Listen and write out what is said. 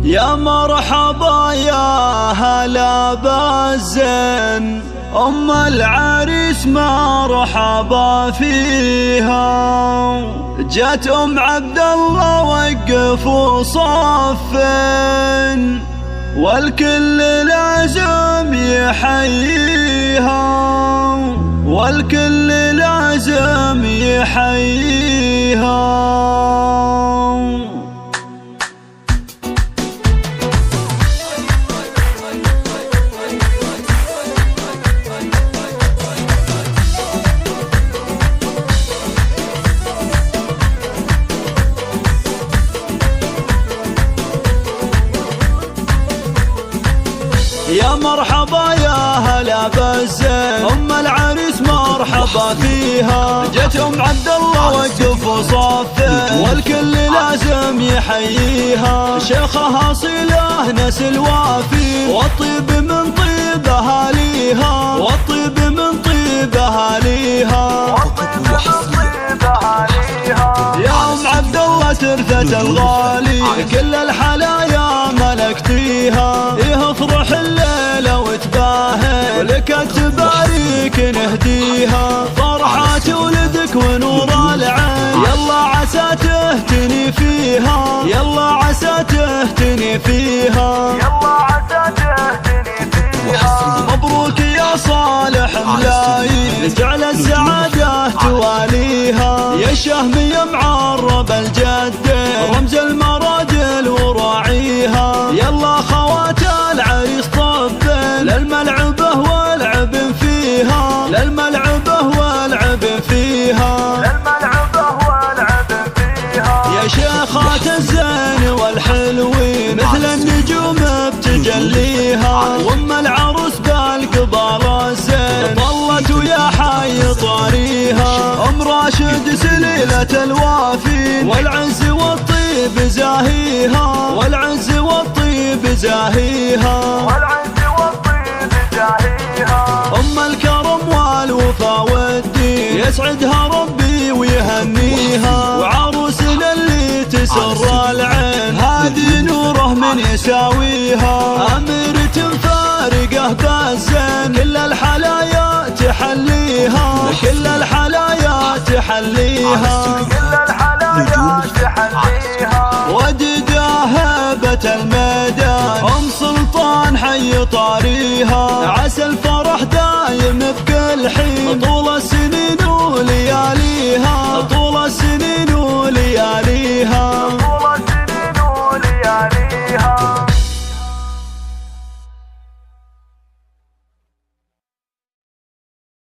يا مرحبا يا هلا بالزين، أم العريس مرحبا فيها. جت أم عبد الله وقفوا صفين، والكل لازم يحييها، والكل لازم يحييها. يا مرحبا يا هلا بالزين، أم العريس مرحبا فيها. جت أم عبد الله وقفوا صفين، والكل لازم يحييها. شيخها صلة نسل وافي، والطيب من طيب أهاليها، والطيب من طيب أهاليها. يا أم عبد الله ترثة الغالي، كل الحلايا ملكتيها. افرح الليلة وتباهي، ولك تبارك نهديها. فرحة ولدك ونور العين، يلا عسى تهتني فيها، يلا عسى تهتني فيها، يلا عسى تهتني فيها. مبروك يا صالح ملايين، جعل السعادة تواليها. يا شهم يا معرب الجدين، رمز المراجل وراعيها. يلا خوات العريس طبين، للملعبه والعب فيها، للملعبه والعب فيها، للملعبه والعب فيها. يا شيخات الزين والحلوين، مثل النجوم بتجليها. وام العروس بالقبال الزين، طلت ويا حي طاريها. ام راشد سليلة الوافين، والعز والطيب زاهيها، والعز والطيب زاهيها، والعز والطيب زاهيها. أم الكرم والوفا والدين، يسعدها ربي ويهنيها. وعروسنا اللي تسر العين، هذه نوره من يساويها. أميرة فارقه بالزين، كل الحلايا تحليها، كل الحلايا تحليها، كل الحلايا تحليها. وديدة هبة الميدان، أم سلطان حي طاريها. عسى الفرح دايم بكل حين، طول السنين ولياليها.